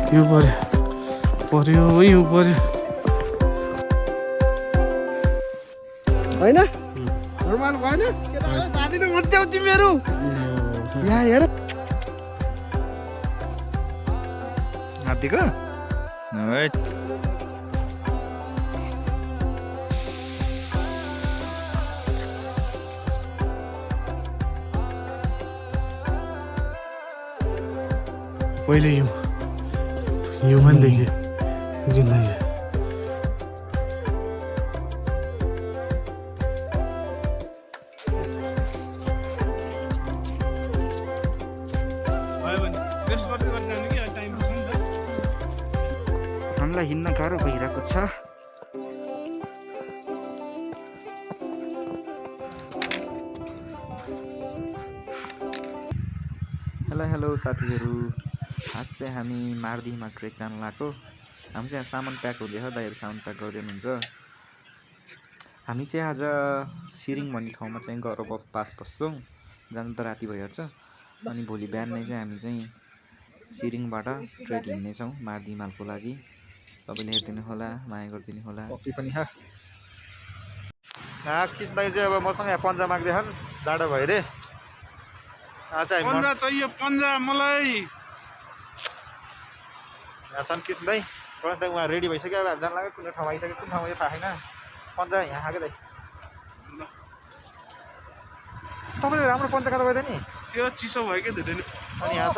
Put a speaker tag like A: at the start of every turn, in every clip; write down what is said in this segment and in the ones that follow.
A: यो पर्यो यो पर्यो
B: होइन नर्मल भएन जाँदिन मजा आउँछ मेरो यहाँ हेर
C: हात्तीको
A: पहिले यो पनि देखेँ जिन्दगी
C: हामीलाई हिँड्न गाह्रो भइरहेको छ हेलो साथीहरू आज चाहिँ हामी मार्दीमा ट्रेक जानु लाग्यो हामी चाहिँ सामान प्याक हुँदैछ दाइहरू सामान प्याक गर्दै हुनुहुन्छ हामी चाहिँ आज छिरिङ भन्ने ठाउँमा चाहिँ गएर पास बस्छौँ जानु त राति भइहाल्छ अनि भोलि बिहान नै चाहिँ हामी चाहिँ छिरिङबाट ट्रेक हिँड्नेछौँ मार्दी हिमालको लागि सबैले हेरिदिनु होला माया गरिदिनु होला कफी पनि किस दाइ चाहिँ अब मसँग पन्जा माग्दैछन् जाडो भयो रे
A: पन्जा चाहियो पन्जा मलाई
C: छन् किस दाइ उहाँ रेडी भइसक्यो अब जान लाग्यो कुन ठाउँमा आइसक्यो कुन ठाउँमा थाहा छैन पन्जा यहाँ आएको दाइ तपाईँले राम्रो पन्जा कता गयो नि
A: त्यो चिसो भयो क्या धेरै
C: अनि यहाँ छ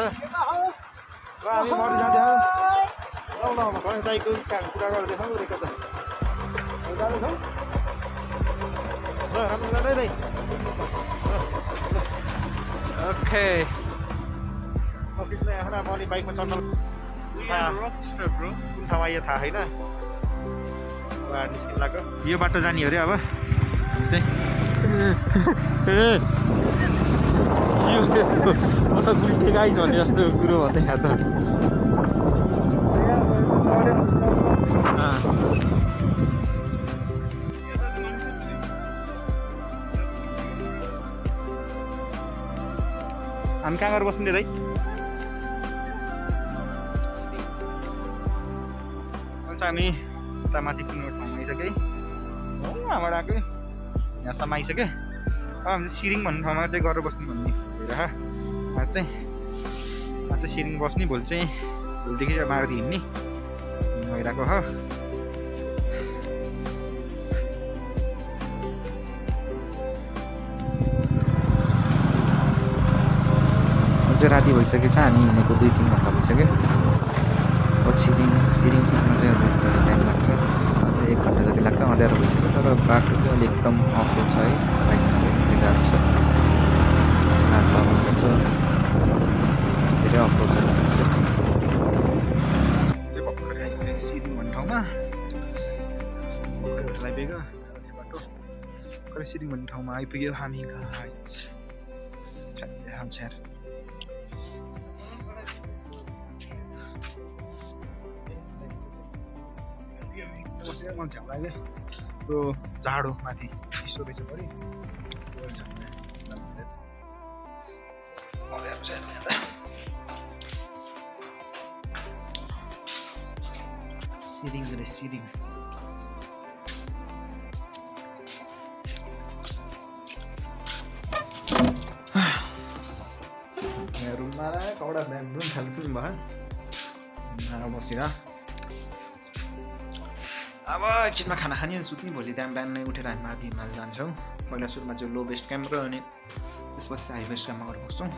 C: ल हामी मर्दी जाँदैछौँ ल गणेश दाइको कुरा गर्दैछौँ रेको त जाँदैछौँ ल राम्रो जाँदै दाइ ओके अफिसमा यहाँ म अलि बाइकमा चढ्न कुन ठाउँमा यो थाहा छैन निस्किनु लाग्यो यो बाटो जाने अरे अब म त गुल्टे गाई झन् जस्तो कुरो भन्दै यहाँ त हामी कहाँ गएर बस्नु दाइ हुन्छ हामी उता माथि कुनै ठाउँमा आइसक्यो यहाँबाट आएको यहाँसम्म आइसक्यो अब हामी चाहिँ छिरिङ भन्ने ठाउँमा चाहिँ गरेर बस्नु भन्ने भइरह आज चाहिँ छिरिङ बस्ने भोलि चाहिँ भोलिदेखि चाहिँ मारुति हिँड्ने भइरहेको हो चाहिँ राति भइसकेको छ हामी हिँडेको 2-3 घन्टा भइसक्यो अब छिरिङ पुग्न चाहिँ अझै टाइम लाग्छ अझै 1 घन्टा जति लाग्छ अँध्यारो भइसक्यो तर बाटो चाहिँ अहिले एकदम अफरोड छ है बाइकमा गाह्रो छ धेरै अफरोड छ भर्खरै आइपुग्यो छिरिङ भन्ने ठाउँमा भर्खरै आइपुग्यो बाटो भर्खरै छिरिङ भन्ने ठाउँमा आइपुग्यो हामी हान्छ मन झ्याउ लाग्यो त्यो जाडो माथि चिसो रहेछ बढी छिरिङ रे छिरिङ रुममा कपडा बिहान रुम खालि पनि भयो बसेर अब एकछिनमा खाना खाने अनि सुत्ने भोलि त्यहाँ बिहान नै उठेर हामी माथि हिमाल जान्छौँ पहिला सुरुमा चाहिँ लो बेस्ट क्याम्प र अनि त्यसपछि हाई बेस्ट क्याम्पमा गएर बस्छौँ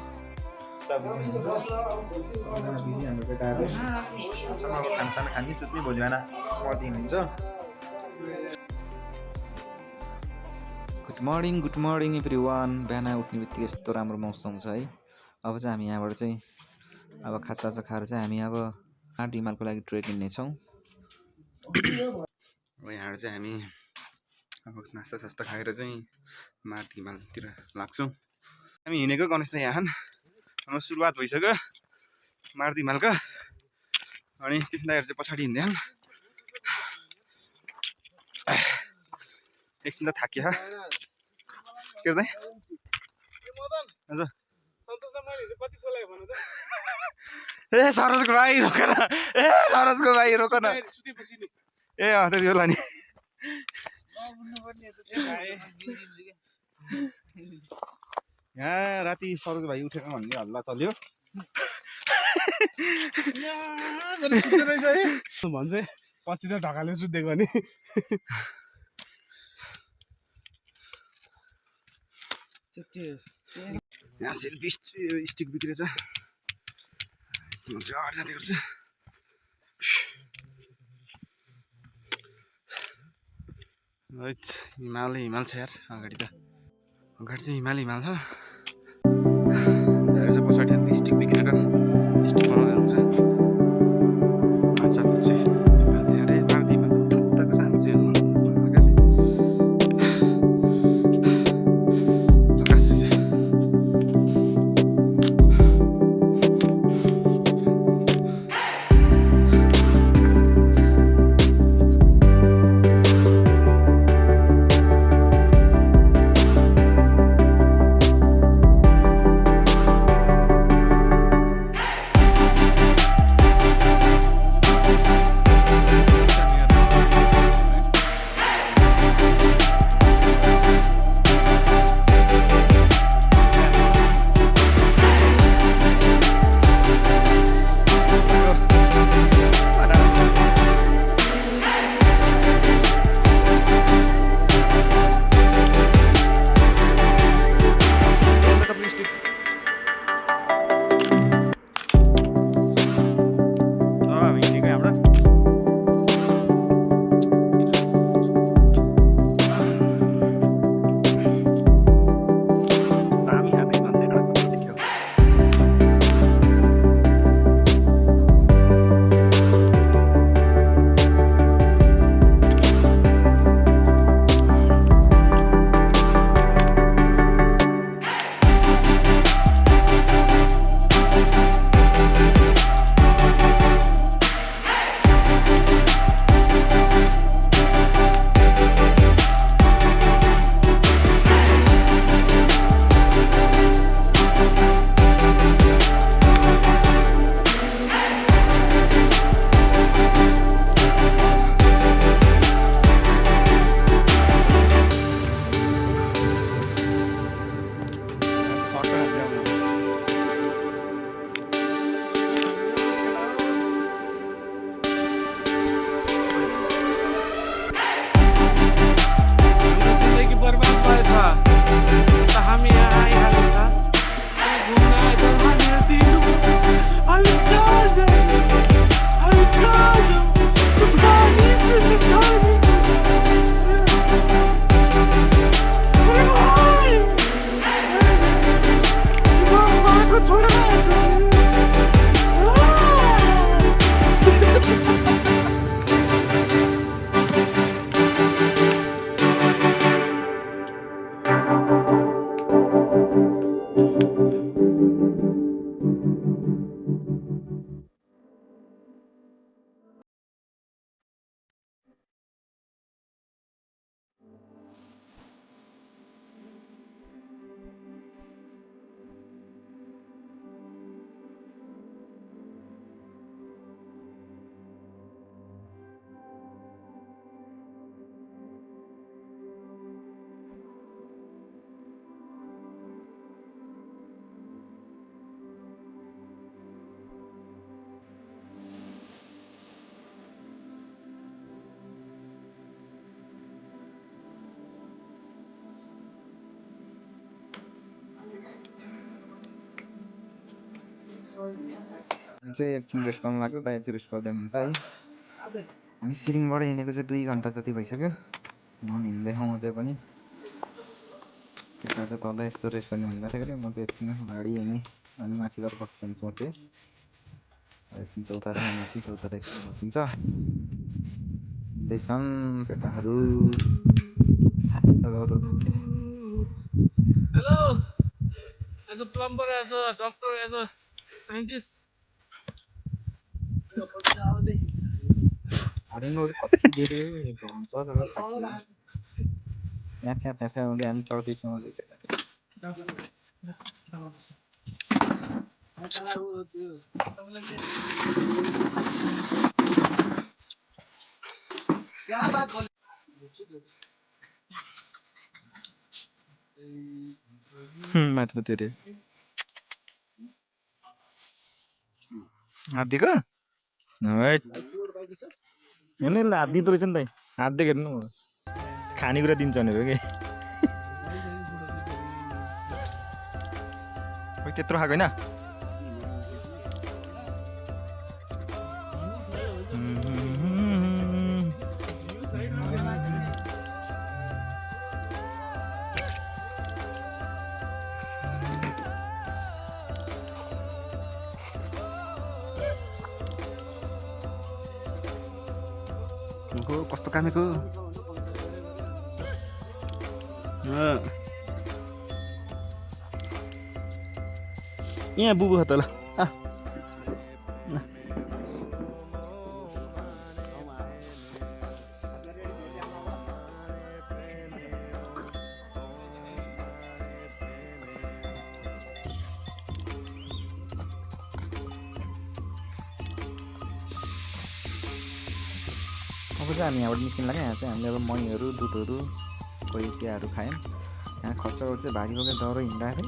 C: हाम्रो केटाहरू खानासाना खाने सुत्ने भोलि बिहान मर्दी हिँड्छ गुड मर्निङ एभ्री वान बिहान उठ्ने बित्तिकै यस्तो राम्रो मौसम छ है अब चाहिँ हामी यहाँबाट चाहिँ अब खाजा खाएर चाहिँ हामी अब मार्दी हिमालको लागि ट्रेक हिँड्नेछौँ अब यहाँ चाहिँ हामी अब नास्ता खाएर चाहिँ मार्दी हिमालतिर लाग्छौँ हामी हिँडेको गणेश दाइ यहाँ हाम्रो सुरुवात भइसक्यो मार्दी हिमालको अनि कृष्ण दाइहरू चाहिँ पछाडि हिँड्दै एकछिन त थाकियो के दाइ हजुर ए सरोजको भाइ रोक न ए सरोजको भाइ रोक न
A: सुतेपछि नि
C: ए अँ त्यति बेला नि यहाँ राति सरोज भाइ उठेन भन्ने हल्ला चल्यो
A: सुत्दो रहेछ है भन्छ है पछि त ढकाले सुत्दिएको नि
C: यहाँ सेल्फी स्टिक बिग्रेछ मजाले जाँदै गर्छ हिमाल हिमाल छ यार अगाडि चाहिँ हिमाल छ पछाडि स्टिक बिग्रेर स्टिक बनाउँदै हुन्छ चाहिँ एकछिन रेस्ट गर्नु लाग्यो बाहिर चाहिँ रेस्ट गर्दै हुन्छ है हामी सिलिङबाट हिँडेको चाहिँ 2 घन्टा जति भइसक्यो हिँड्दै आउँदै पनि त्यसमा चाहिँ तल यस्तो रेस्ट गर्ने भन्दा थियो म चाहिँ एकछिन गाडी हिँडेँ अनि माथि गएर बस्छु सोचेँ एकछिन चौतारा माथि चौतारा एकछिन बसिन्छ हिँड्दैछन् केटाहरू
A: hello as a plumber as a doctor as a scientist
C: I don't know what to do. I'm माथि त्यो रे हात दिएको हेर्नु हात दिँदो रहेछ नि त हात दिएको हेर्नु खानेकुरा दिन्छ भनेर कि खोइ त्यत्रो खाएको होइन कस्तो कामेको यहाँ बुबु हो त ल अब चाहिँ हामी यहाँबाट निस्किनु लाग्यो यहाँ चाहिँ हामीले अब महीहरू दुधहरू कोही चियाहरू खायौँ यहाँ खर्चहरू चाहिँ भारी बोकेर डह्रो हिँड्दाखेरि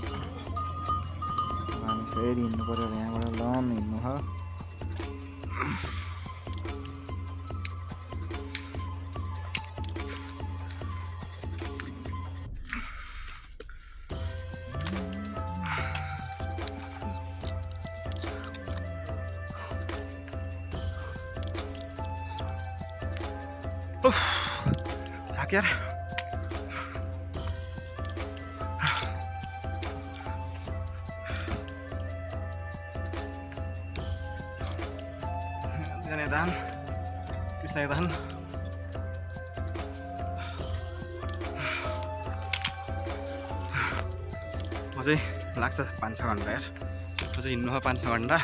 C: हामी फेरि हिँड्नु पऱ्यो यहाँबाट लम हिँड्नु हो थाक्यो यार जाने धान त्यसलाई धान अझै लाग्छ 5-6 घन्टा यार अझै हिँड्नु हो 5-6 घन्टा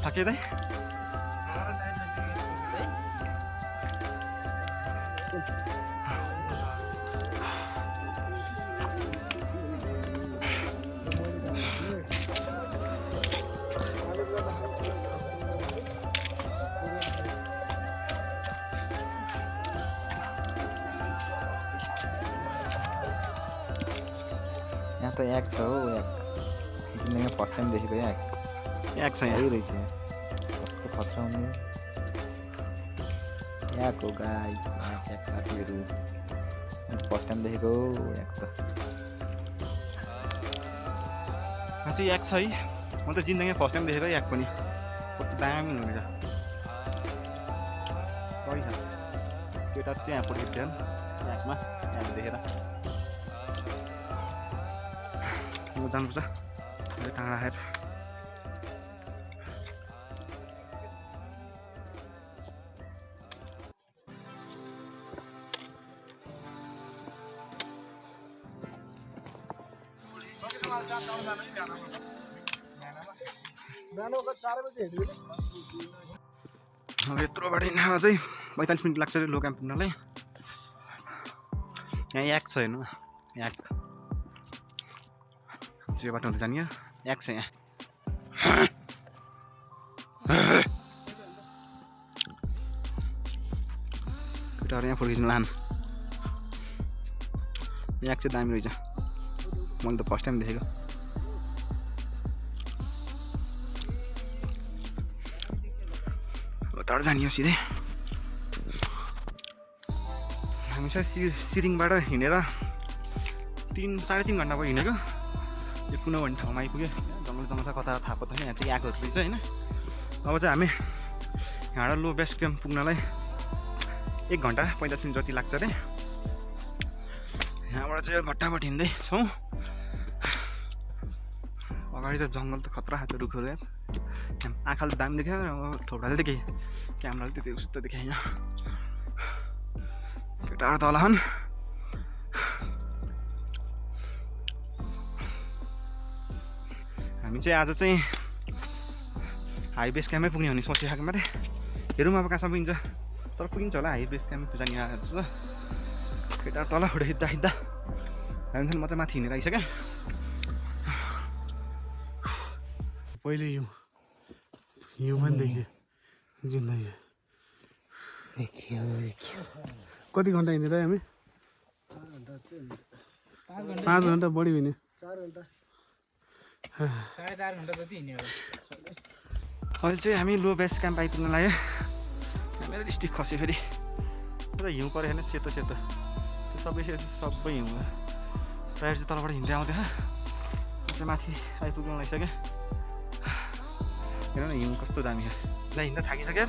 C: थाक्यो दाइ यहाँ त याक छ हो याक जिन्दगीमा फर्स्ट टाइम देखेको याक छ यहाँ रहेछ कस्तो खर्चाउने याक हो गाई याक साथीहरू फर्स्ट टाइम देखेको याक त चाहिँ याक छ है म त जिन्दगीमा फर्स्ट टाइम देखेको याक पनि कस्तो दामी हुनुहुन्छ सही छ केटा चाहिँ यहाँ पढेको थियो याकमा याक देखेर जानुपर्छ टाढा राखेर अब यत्रोबाट हिँड्न चाहिँ 45 मिनट लाग्छ लो क्याम्प पुग्नलाई यहाँ याक छ हेर्नु याक यो बाटो हुँदै जाने याक छ यहाँ केटाहरू यहाँ फोटो खिच्नु लान याक चाहिँ दामी रहेछ मैले त फर्स्ट टाइम देखेको टाढो जाने हो सिधै हामी चाहिँ सिरिङबाट हिँडेर 3-3.5 घन्टा भयो हिँडेको यो कुनै भन्ने ठाउँमा आइपुग्यो जङ्गल छ कता थाहा पत्ता यहाँ चाहिँ आएको रहेछ होइन अब चाहिँ हामी यहाँबाट लो बेस क्याम्प पुग्नलाई 1 घन्टा 45 मिनट जति लाग्छ अरे यहाँबाट चाहिँ घट्टाबाट हिँड्दै छौँ अगाडि त जङ्गल त खतरा खाएको रुखहरू यार आँखाले दामी देख्यो थोप्राले देखेँ क्यामेराले त्यति उस्तो देखेँ यहाँ केटाहरू तल छन् हामी चाहिँ आज चाहिँ हाई बेस क्याम्पमै पुग्ने भन्ने सोचिरहेको मात्रै हेरौँ अब कहाँसम्म पुगिन्छ तर पुगिन्छ होला हाई बेस क्याम्प जाने आज केटाहरू तल फोटो खिच्दा हामी म चाहिँ माथि हिँडेर आइसकेँ
B: पहिले हिउँ पनि देखेँ जिन्दगी कति घन्टा हिँडेर हामी 5 घन्टा बढी हिँड्यो
A: 4.5 घन्टा जति हिँड्यो
C: अहिले चाहिँ हामी लो बेस क्याम्प आइपुग्न लाग्यो मेरो डिस्ट्रिक्ट खस्यो फेरि पुरा हिउँ पऱ्यो होइन सेतो सेतो त्यो सबै हिउँ प्रायः चाहिँ तलबाट हिँड्दै आउँथ्यो चाहिँ माथि आइपुग्न लागिसक्यो हेर न हिउँ कस्तो दामी हो ल हिँड्दा थाकिसक्यो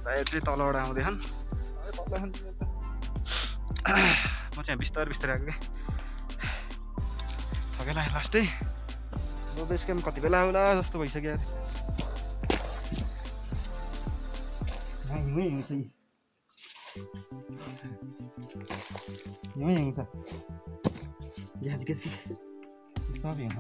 C: प्रायः चाहिँ तलबाट आउँदैछन् म चाहिँ बिस्तारै बिस्तारै आएको क्या थकै लाग्यो लास्टै लो बेस क्याम्प कति बेला होला जस्तो भइसक्यो हिउँै हिउँ छ हिउँै हिउँ छ यहाँ के सब हिउँ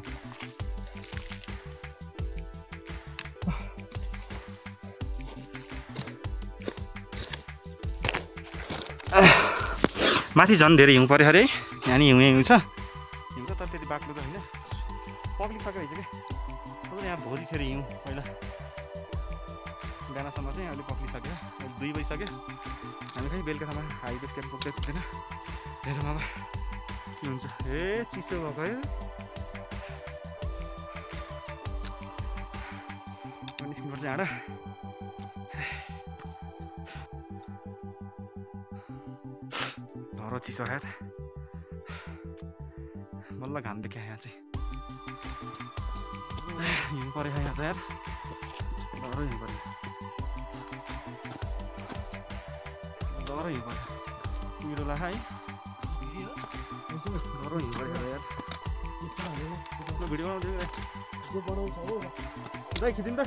C: माथि झन् धेरै हिउँ पऱ्यो अरे यहाँ नि हिउँ छ हिउँ त तर त्यति बाक्लो त होइन पब्लिक सकेर हिजो क्या यहाँ भोलिखेरि हिउँ पहिला बिहानसम्म चाहिँ अहिले पक्लिसक्यो 2 बजिसक्यो हामी खै बेलुकासम्म हाई बेस क्याम्प पुग्दै पुग्दैन हेरौँ अब के हुन्छ ए चिसो भएको है निस्किनुपर्छ हाँडा धरो चिसो खाएर बल्ल घाम देख्यो यहाँ चाहिँ हिउँ पऱ्यो यहाँ त यार धरो हिउँ पऱ्यो धरो हिउँ पऱ्यो पिरो लाख है धरो हिउँ पऱ्यो यार भिडियो बनाउँदै खिचिन् त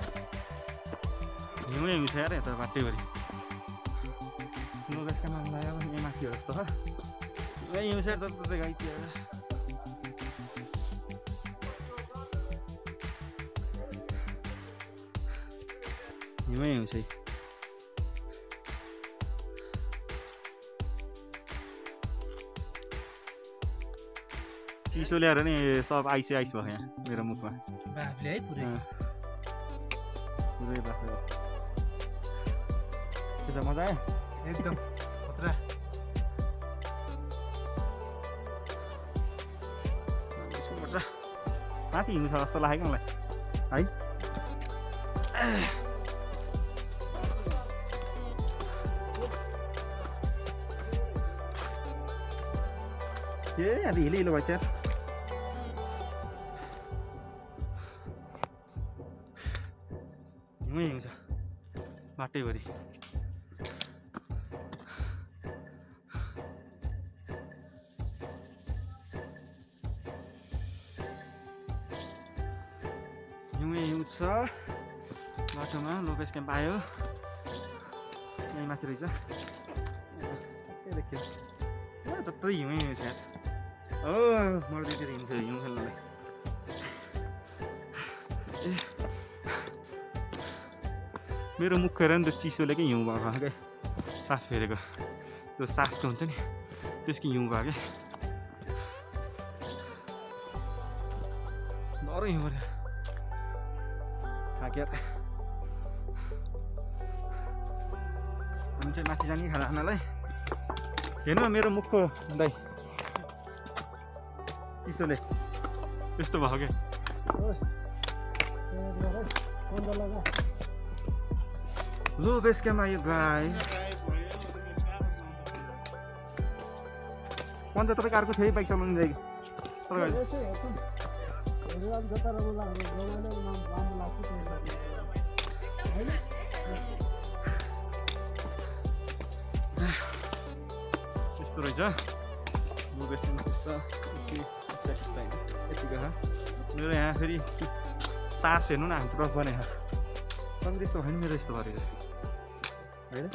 C: हिउँै हिउँ छ यार यता बाटैभरि नोगेसका नाम लाग्यो यहाँ माथि हो जस्तो हिउँ छ जस्तो गाई हिउँै हिउँ छ चिसो ल्याएर नि सब आइस भयो यहाँ मेरो मुखमा
A: बाफले है पुरै
C: पुरै बाफ्ले के छ मजा आयो
A: एकदम खतरा
C: पर्छ माथि हिउँ छ जस्तो लाग्यो मलाई है ए अलि हिलो भएछ यार हिउँै हिउँ छ बाटैभरि हिउँै हिउँ छ बाटोमा लो बेस क्याम्प आयो यहीँ माथि रहेछ के देखियो जत्रै हिउँै हिउँ छ यार मर्दैतिर हिँड्थ्यो हिउँ खेल्नलाई मेरो मुख हेर नि त्यो चिसोले क्या हिउँ भएको क्या सास फेरेको त्यो सासको हुन्छ नि त्यसको हिउँ भयो क्या डह्रो हिउँ पऱ्यो थाक्यो हामी चाहिँ माथि जाने खाना खानालाई हेर्नु मेरो मुखको दाइ चिसोले त्यस्तो भयो क्या लो बेस क्याम्प आयो भाइ पञ्च तपाईँको अर्को थियो बाइक चलाउनु जाएँ यस्तो रहेछ लो बेस क्याम्प यतिको मेरो यहाँ फेरि सास हेर्नु न हाम्रो रफ बने तपाईँ त्यस्तो होइन मेरो यस्तो गरेको होइन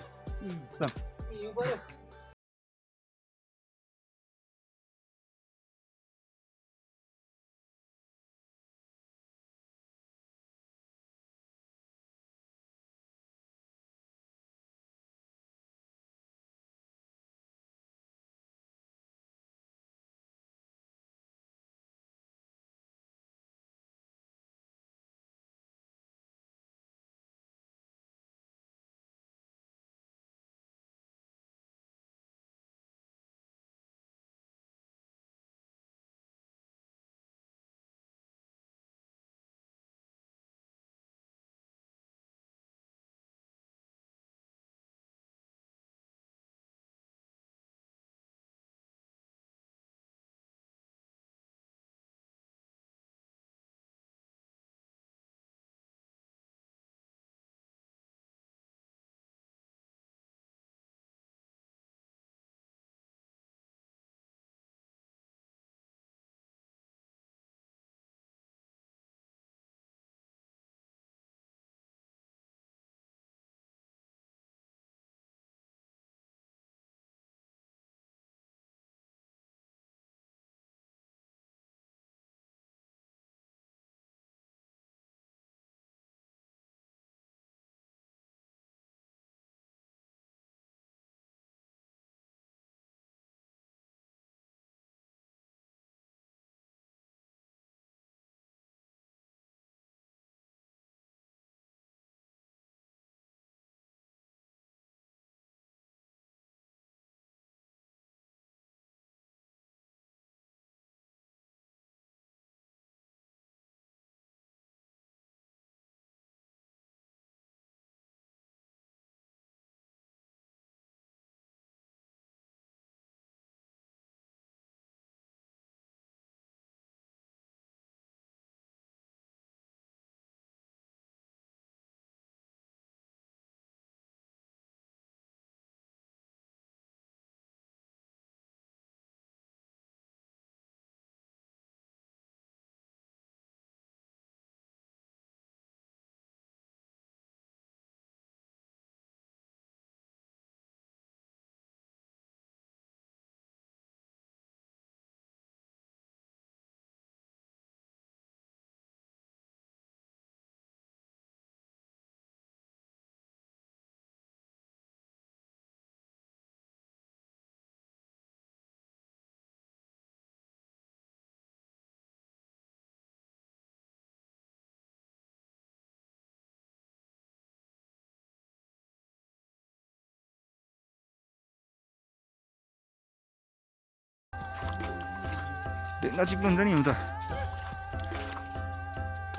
C: ढुङ्गा चिप्लो हुन्छ नि हुन त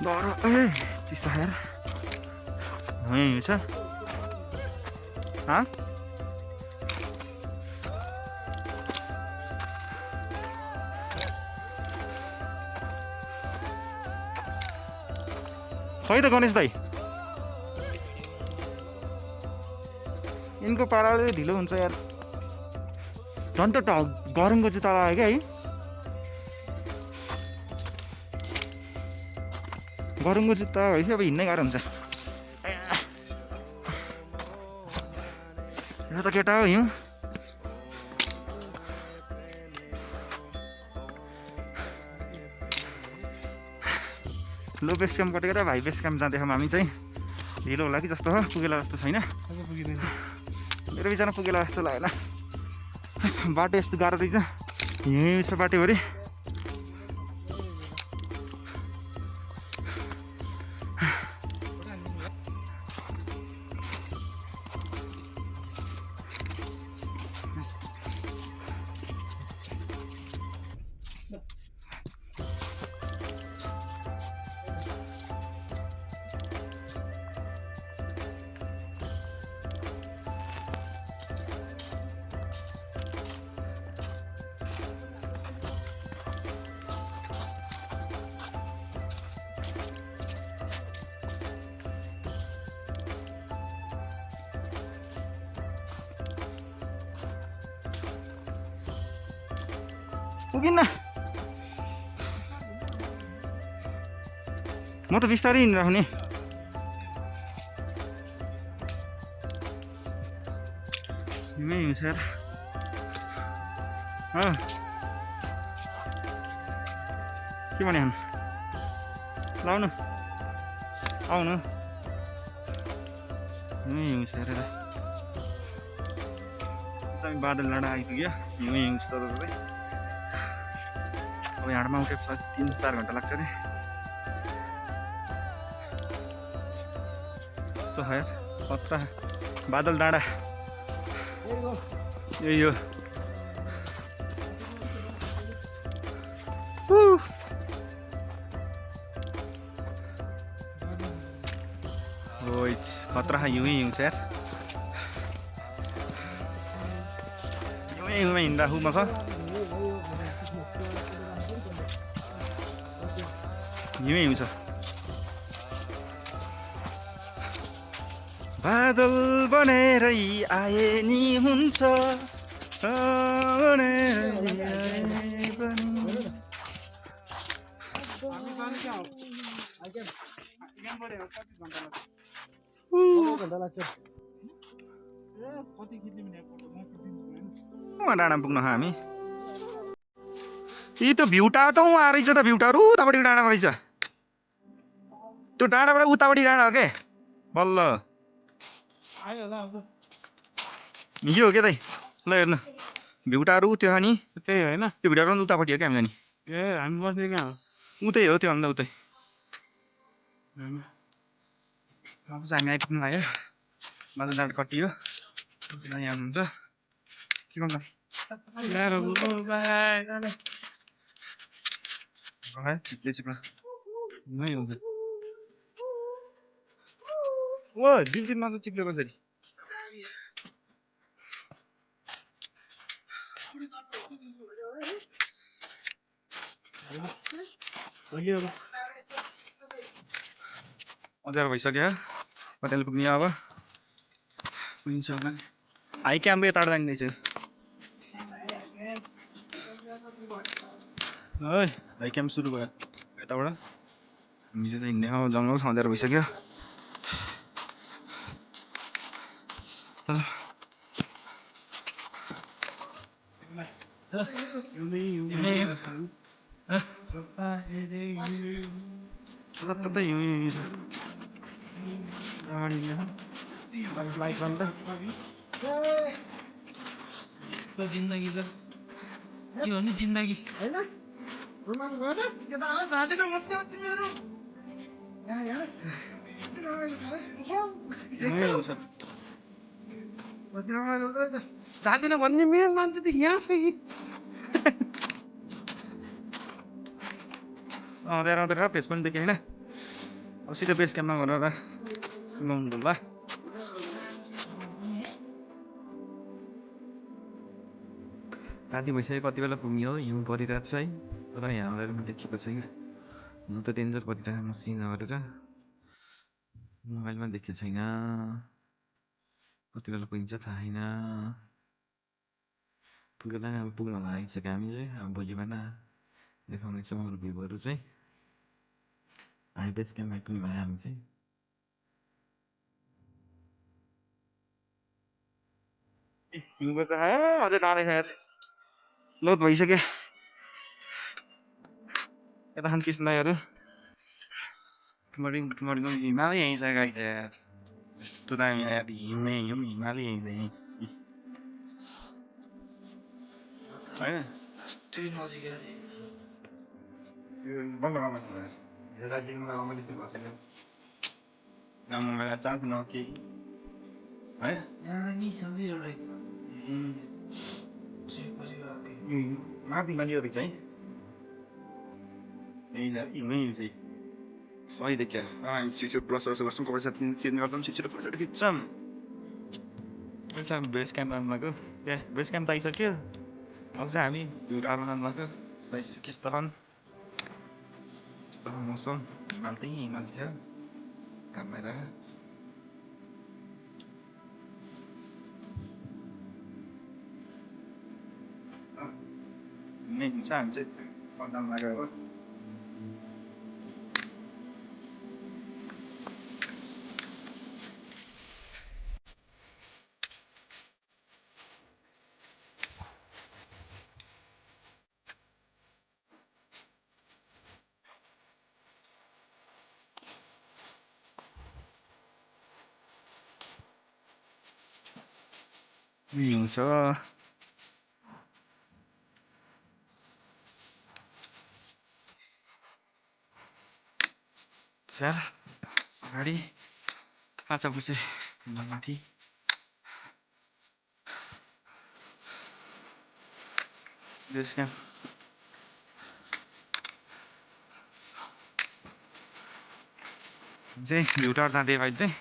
C: डर ए चिसो यार यहीँ छ खै त गणेश दाई यिनको पाराले ढिलो हुन्छ यार झन् त गरमको चाहिँ तल आयो क्या है गरमको जुत्ता भएपछि अब हिँड्नै गाह्रो हुन्छ यो त केटा हो हिउँ लो बेस क्याम्प कटेर भाइ बेस क्याम्प जाँदैछौँ हामी चाहिँ ढिलो होला कि जस्तो हो पुगेला जस्तो छैन मेरो बिचमा पुगेला जस्तो लागेन बाटो यस्तो गाह्रो रहेछ यहीँ छ बाटोभरि पुगिन्न म त बिस्तारै हिँडिराख्ने हिँड्नै हिँड्छ यार के भने लाउनु आउनु हिँड्नै हिँड्छ यार एकदमै बादल डाँडा आइपुग्यो हिँड्नै हिँड्छ तपाईँ अब हिँडमा उठेपछि 3-4 घन्टा लाग्छ अरे कस्तो है कत्रा बादल डाँडा यही हो खतरा हिउँ हिउँछ यार हिउँमा हिँड्दा हुमा छ हिउँ हिउँ छ बादल बनेर आए नि हुन्छ डाँडा पुग्न हामी यी त भ्यू टावर त उहाँ रहेछ त भ्यू टावर उतापट्टि डाँडामा रहेछ त्यो डाँडाबाट उतापट्टि डाँडा हो के बल्ल यो हो क्या दाइ ल हेर्नु भ्यू टावर त्यो छ नि
A: त्यही होइन
C: त्यो भ्यू टावर उतापट्टि हो क्या हामी जाने
A: ए हामी बस्ने कहाँ हो
C: उतै हो त्यो भन्दा उतै अब चाहिँ हामी आइपुग्नु लाग्यो बाटो डाँडा कटियो यहाँ हुनुहुन्छ के गर्नु चिप्ले चिप्ला नै हुन्छ ओ दिनमा त चिप्लेको छ अजार भइसक्यो कतैले पुग्ने अब पुगिन्छ होला हाई क्याम्प यताबाट जाने रहेछ है हाई क्याम्प सुरु भयो यताबाट हामी चाहिँ हिँड्ने अब जङ्गल अँध्यारो भइसक्यो
A: जिन्दगी त के हो नि जिन्दगी
B: जाँदैन भन्ने मेरो मान्छे त यहाँ छ
A: त्यहाँ आउँदैन भेज पनि देखेँ होइन अब सिधै बेस क्याम्पमा गरेर लाउनु ल राति भइसक्यो कति बेला पुग्यो हिउँ परिरहेको छ है तर यहाँबाट पनि देखेको छैन हुनु त डेन्जर परिरहेको मसिनो गरेर मोबाइलमा देखेको छैन कति बेला पुगिन्छ थाहा छैन पुगेर अब पुग्न लागिसक्यो हामी चाहिँ अब भोलि बिहान देखाउनेछौँ अरू भ्यूहरू चाहिँ हामी बेस क्याम्प आइपुग्नु भयो हामी चाहिँ हिउँको त अझै नआएछ यार लोड भइसक्यो यता खान कृष्ण दाईहरू मर्निङ हिमालै यहीँ छ गाई त यार यस्तो दामी यार हिउँमै हिउँ हिमालै यहीँ छ यहीँ होइन
B: त्यही नजिक
A: यो बन्द गर्नु दार्जिलिङमा मैले त्यो भएको छैन न मोबाइल चार्ज न केही है
B: यहाँ नि सबै एउटा
A: माथि मान्छेहरू चाहिँ यही छ हिउँमै हिउँ चाहिँ सही देखियो हामी छिटो ब्रस गर्छौँ कपाल चेन्ज गर्छौँ छिटो फोटोहरू खिच्छौँ अहिले बेस क्याम्प आउनु लाग्यो त्यहाँ बेस क्याम्प त आइसक्यो अब चाहिँ हामी भ्यू टार्न आउनु लाग्यो त्यस्तो मौसम हिमाल त्यही हिमाल थियो काम भएर हिँड्नै हिँड्छ हामी चाहिँ पन्डामा लागेर हिउँछ स्याहार अगाडि काँचा बुसे माथि बेस क्याम्प चाहिँ भ्यू टावर जाँदै अहिले चाहिँ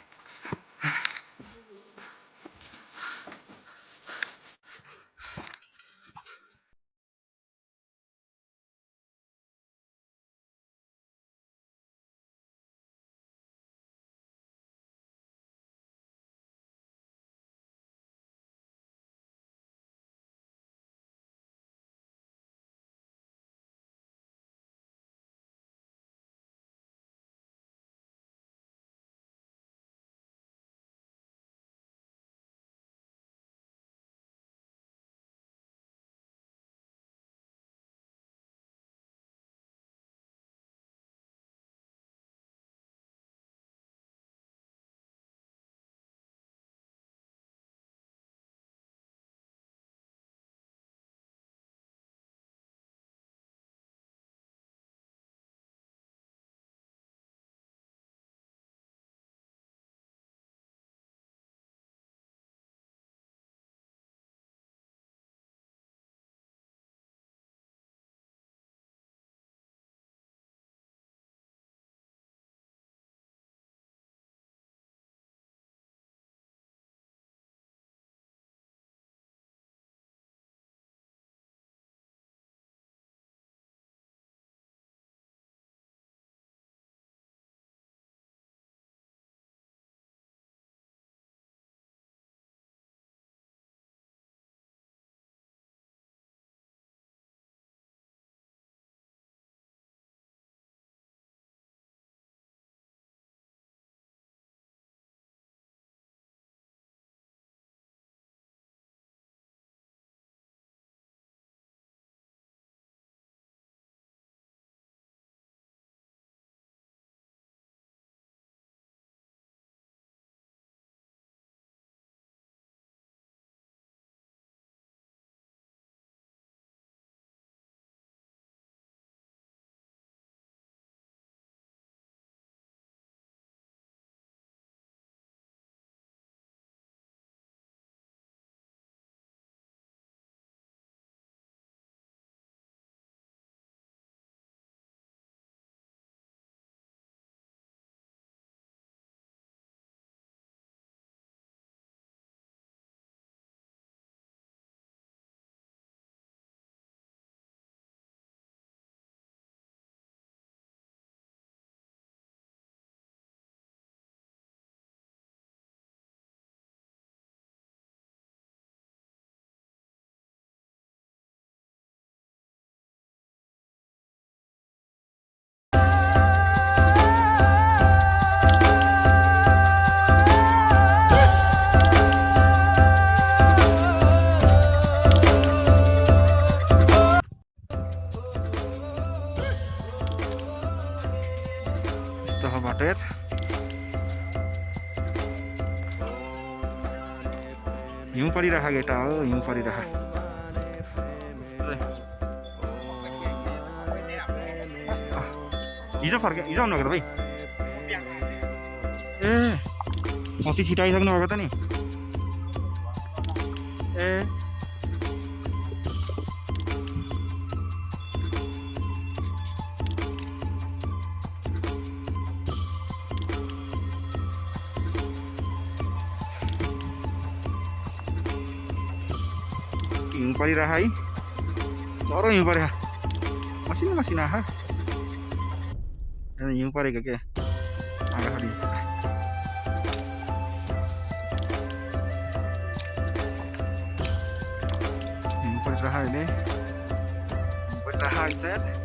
C: हो बाटो यार हिउँ परिरह गेटा हो हिउँ परिरह हिजो हिजो आउनु भएको त भाइ ए कति छिटो आइसक्नु भएको त नि ए हिउँ परिरह है डह्रो हिउँ परेको मसिनो मसिनो आहा हिउँ परेको के अगाडि हिउँ परिरह अहिले हिउँ परिरह इधर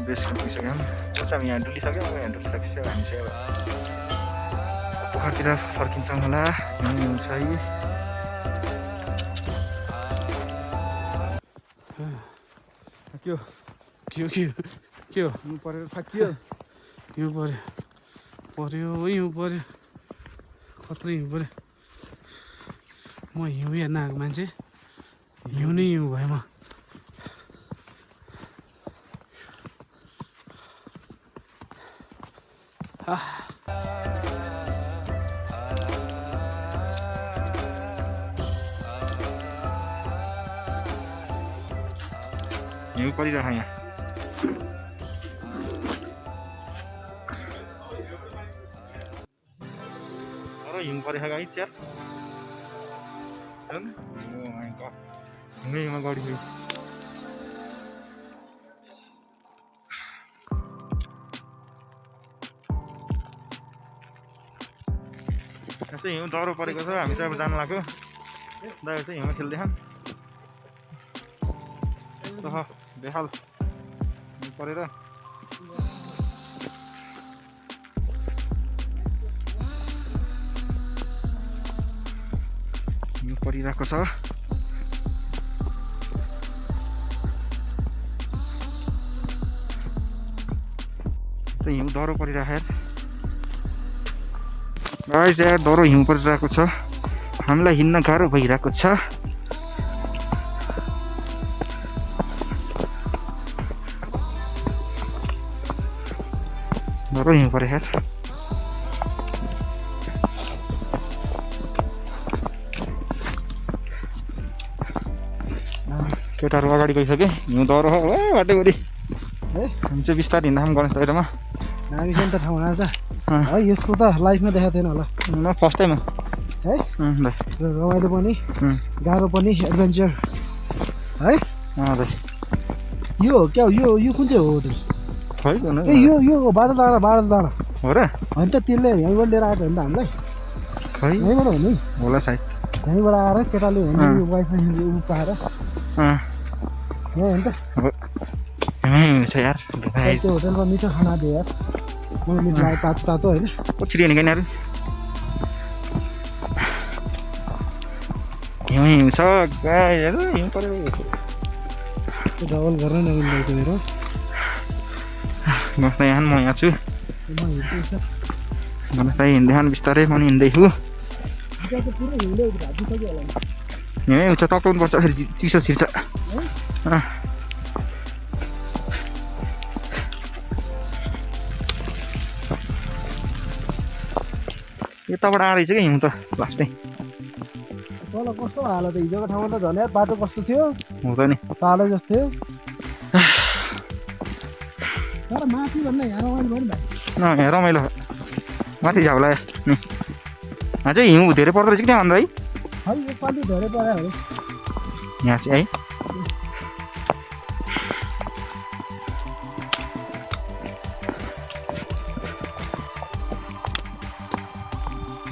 C: बेस पुगिसक्यौँ जस हामी यहाँ डुलिसक्यौँ अब यहाँ डुलिसकेपछि अब हामी चाहिँ अब पोखरतिर फर्किन्छौँ होला हिउँ छ है
B: के हो हिउँ परेर थाकियो हिउँ पर्यो हिउँ पर्यो कत्रो हिउँ पर्यो म हिउँ हेर्न आएको मान्छे हिउँ नै हिउँ भयो म
C: हिउँ परिरह यहाँ तर हिउँ परेको गाइस यार हिउँमा गाडी चाहिँ हिउँ डह्रो परेको छ हामी चाहिँ अब जानु लाग्यो दाइहरू चाहिँ हिउँमा खेल्दैछन् बेहाल हिउँ परेर हिउँ परिरहेको छ हिउँ डह्रो परिरहेको गाइस यार डह्रो हिउँ परिरहेको छ हामीलाई हिँड्न गाह्रो भइरहेको छ डह्रो हिउँ पऱ्यो यार केटाहरू अगाडि गइसके हिउँ डह्रो हो बाटैभरि हामी चाहिँ बिस्तारै हिँड्दा गणेश दाइरोमा
B: हामी चाहिँ त ठाउँ आएछ है यस्तो त लाइफमा देखाएको थिएन होला
C: म फर्स्ट टाइम
B: है रमाइलो पनि गाह्रो पनि एडभेन्चर है यो क्या हो यो कुन चाहिँ हो होटल ए यो बादल डाँडा
C: हो र
B: होइन त त्यसले यहीँबाट लिएर आएको हो नि त हामीलाई
C: खै
B: यहीँबाट हो नि
C: होला सायद
B: यहीँबाट आएर केटाले वाइफाई पाएर यहाँ हो नि त
C: छ यार
B: त्यो होटलमा मिठो खाना दियो यार मलाई मिठो लाग्यो तातो तातो होइन
C: कसरी हिँडेको यिनीहरू हिउँ छ गाईहरू हिउँ पऱ्यो
B: डबल गरेर नमिल्दैछ मेरो
C: गफ यहाँ म यहाँ छु गफ हिँड्दै बिस्तारै म हिँड्दैछु हिउँ हुन्छ तताउनु पर्छ फेरि चिसो छिर्छ यताबाट आएछ कि हिउँ त लास्टै
B: तल कस्तो हालत हिजोको ठाउँमा त झन् यार बाटो कस्तो थियो
C: हो त नि
B: तालै जस्तो थियो तर माथि भन्ने यहाँ रमाइलो भयो नि भाइ
C: यहाँ रमाइलो माथि झ्याउला नि अझै हिउँ धेरै पर्दो रहेछ कि त्यहाँ भन्दा है
B: है योपालि धेरै पऱ्यो अरे
C: यहाँ चाहिँ है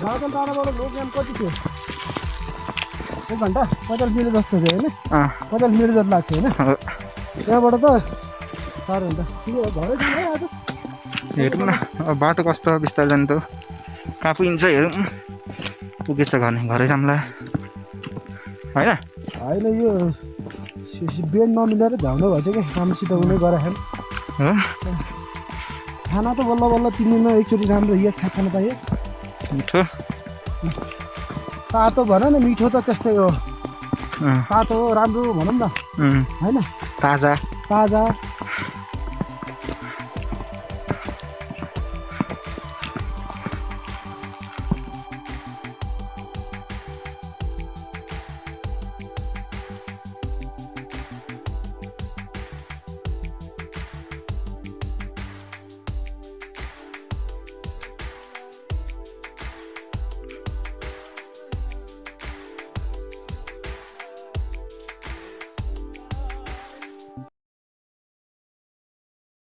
B: बादल टाढाबाट लो क्याम्प कति थियो 1 घन्टा 50 मिनट जस्तो थियो होइन 50 मिनट जस्तो लाग्थ्यो होइन त्यहाँबाट त साह्रो हुन्छ घरै जानु है आज
C: हेरौँ न अब बाटो कस्तो बिस्तारै जानु त कहाँ पुगिन्छ हेरौँ पुगेछ घरै जाउँला होइन
B: होइन यो बेड नमिलेर झ्याउनु भएछ कि राम्रोसित उनी गराएन खाना त बल्ल बल्ल 3 दिनमा एकचोटि राम्रो यहाँ खान पायो
C: मिठो
B: तातो भन न मिठो त त्यस्तै हो तातो हो राम्रो भनौँ न होइन
C: ताजा
B: ताजा